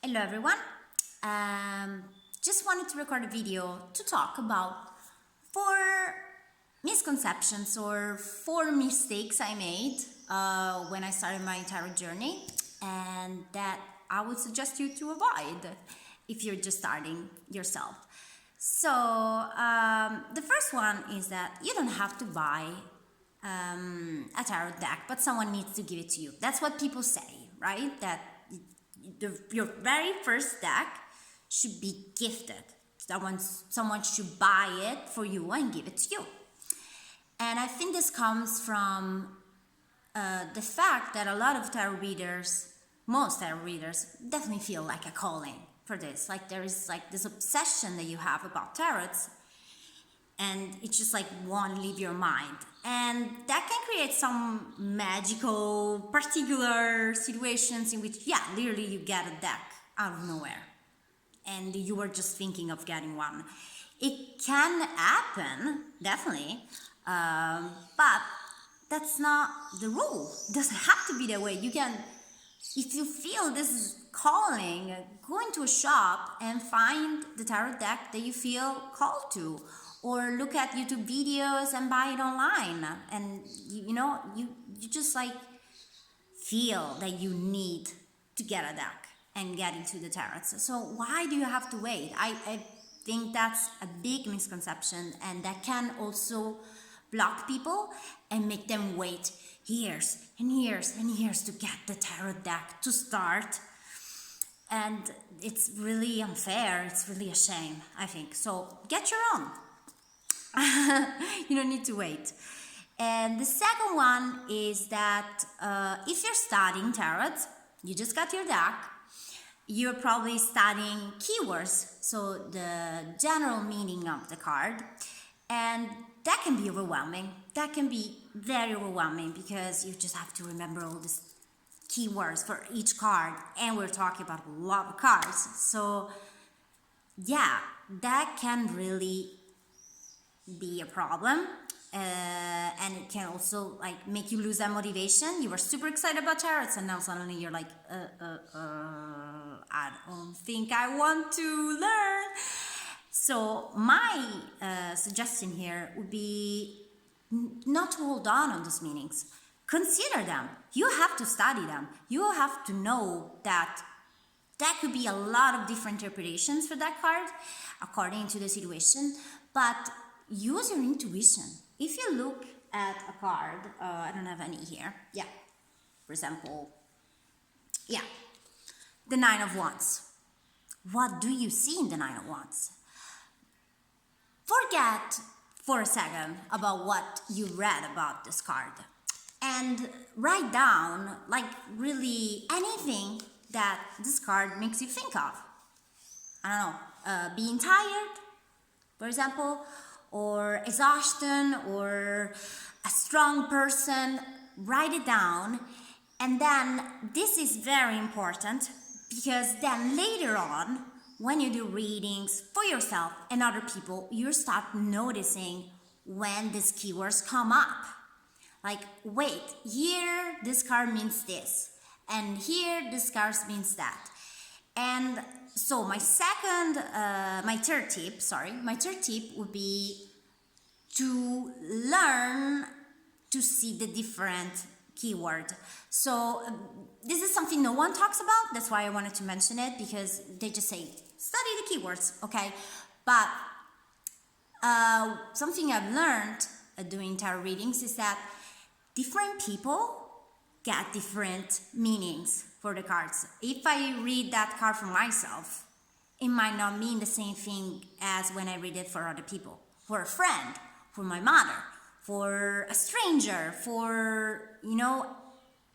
Hello everyone. Just wanted to record a video to talk about four misconceptions or four mistakes I made when I started my tarot journey, and that I would suggest you to avoid if you're just starting yourself. So the first one is that you don't have to buy a tarot deck, but someone needs to give it to you. That's what people say, right? That your very first deck should be gifted. Someone should buy it for you and give it to you. And I think this comes from the fact that a lot of tarot readers, most tarot readers, definitely feel like a calling for this. Like there is like this obsession that you have about tarots, and it's just like won't leave your mind. And that can create some magical, particular situations in which, yeah, literally you get a deck out of nowhere and you were just thinking of getting one. It can happen, definitely, but that's not the rule. It doesn't have to be that way. You can, if you feel this is calling, go into a shop and find the tarot deck that you feel called to, or look at YouTube videos and buy it online. And you just like feel that you need to get a deck and get into the tarots. So why do you have to wait? I think that's a big misconception, and that can also block people and make them wait years and years and years to get the tarot deck to start. And it's really unfair. It's really a shame, I think. So get your own. You don't need to wait. And the second one is that if you're studying tarot, you just got your deck, you're probably studying keywords, so the general meaning of the card, and that can be overwhelming. That can be very overwhelming because you just have to remember all these keywords for each card, and we're talking about a lot of cards. So yeah, that can really be a problem, and it can also like make you lose that motivation. You were super excited about tarots, and now suddenly you're like, I don't think I want to learn. So my suggestion here would be not to hold on those meanings. Consider them. You have to study them. You have to know that could be a lot of different interpretations for that card according to the situation, but use your intuition. If you look at a card, I don't have any here. Yeah, for example, yeah, the Nine of Wands. What do you see in the Nine of Wands? Forget for a second about what you read about this card and write down like really anything that this card makes you think of. I don't know, being tired, for example, or exhaustion, or a strong person. Write it down. And then this is very important, because then later on, when you do readings for yourself and other people, you start noticing when these keywords come up. Like, wait, here this card means this, and here this card means that. And so my third tip would be to learn to see the different keyword. So this is something no one talks about. That's why I wanted to mention it, because they just say, study the keywords, okay? But something I've learned doing tarot readings is that different people get different meanings for the cards. If I read that card for myself, it might not mean the same thing as when I read it for other people. For a friend, for my mother, for a stranger, for,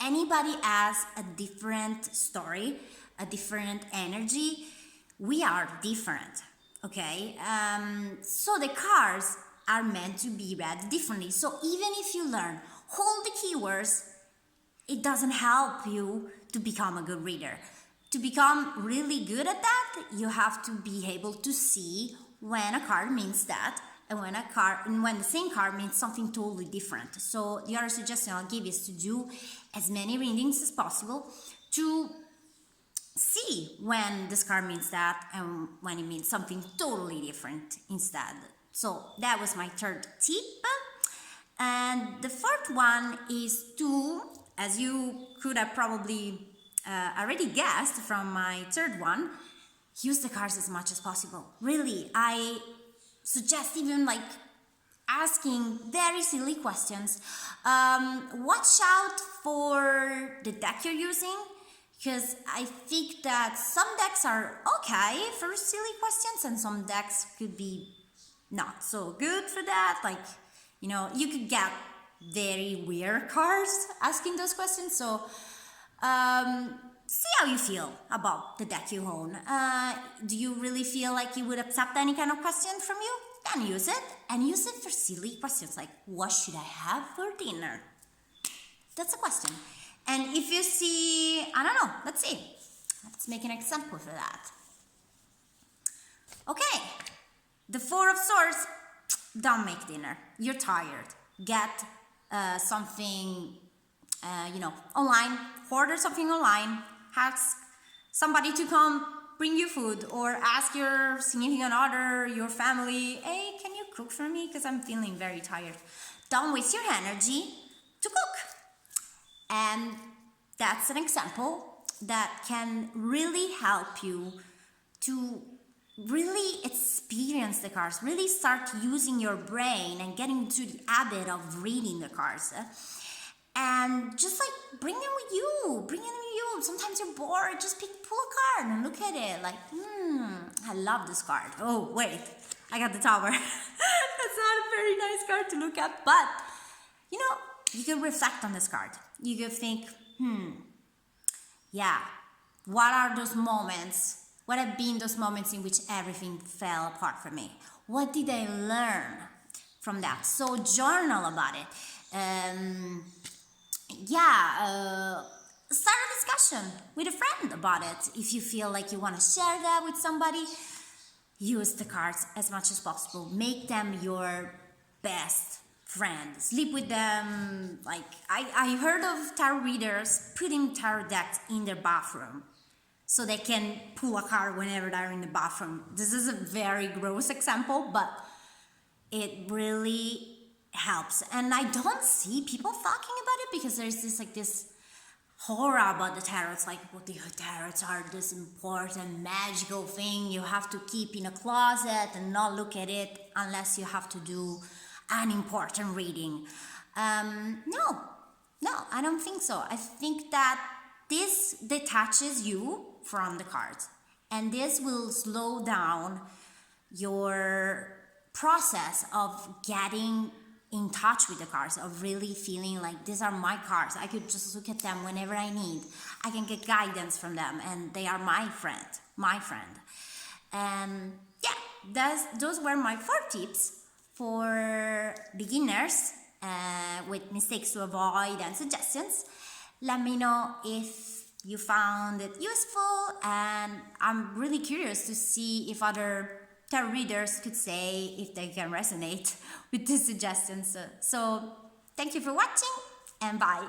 anybody has a different story, a different energy. We are different, okay? So the cards are meant to be read differently. So even if you learn all the keywords, it doesn't help you to become a good reader. To become really good at that, you have to be able to see when a card means that, and when the same card means something totally different. So the other suggestion I'll give is to do as many readings as possible to see see when this card means that and when it means something totally different instead. So that was my third tip. And the fourth one is to, as you could have probably already guessed from my third one, use the cards as much as possible. Really, I suggest even like asking very silly questions. Watch out for the deck you're using, because I think that some decks are okay for silly questions and some decks could be not so good for that. Like, you know, you could get very weird cards asking those questions. So see how you feel about the deck you own. Do you really feel like you would accept any kind of question from you? Then use it, and use it for silly questions like, what should I have for dinner? That's a question. And if you see, I don't know, let's see. Let's make an example for that. Okay, the Four of Swords, don't make dinner. You're tired. Get something, online. Order something online. Ask somebody to come bring you food, or ask your significant other, your family, hey, can you cook for me? Because I'm feeling very tired. Don't waste your energy to cook. And that's an example that can really help you to really experience the cards, really start using your brain and getting into the habit of reading the cards. And just like bring them with you. Sometimes you're bored, just pull a card and look at it like, I love this card. Oh, wait, I got the Tower. That's not a very nice card to look at, but you can reflect on this card. You can think, yeah, what are those moments? What have been those moments in which everything fell apart for me? What did I learn from that? So journal about it. Start a discussion with a friend about it. If you feel like you want to share that with somebody, use the cards as much as possible. Make them your best friend. Sleep with them. Like, I heard of tarot readers putting tarot decks in their bathroom so they can pull a card whenever they're in the bathroom. This is a very gross example, but it really helps. And I don't see people talking about it because there's this horror about the tarot. It's like, well, the tarots are this important magical thing you have to keep in a closet and not look at it unless you have to do an important reading. No, I don't think so. I think that this detaches you from the cards, and this will slow down your process of getting in touch with the cards, of really feeling like these are my cards. I could just look at them whenever I need. I can get guidance from them, and they are my friend. And those were my 4 tips for beginners with mistakes to avoid and suggestions. Let me know if you found it useful, and I'm really curious to see if other tarot readers could say if they can resonate with these suggestions. So thank you for watching, and bye.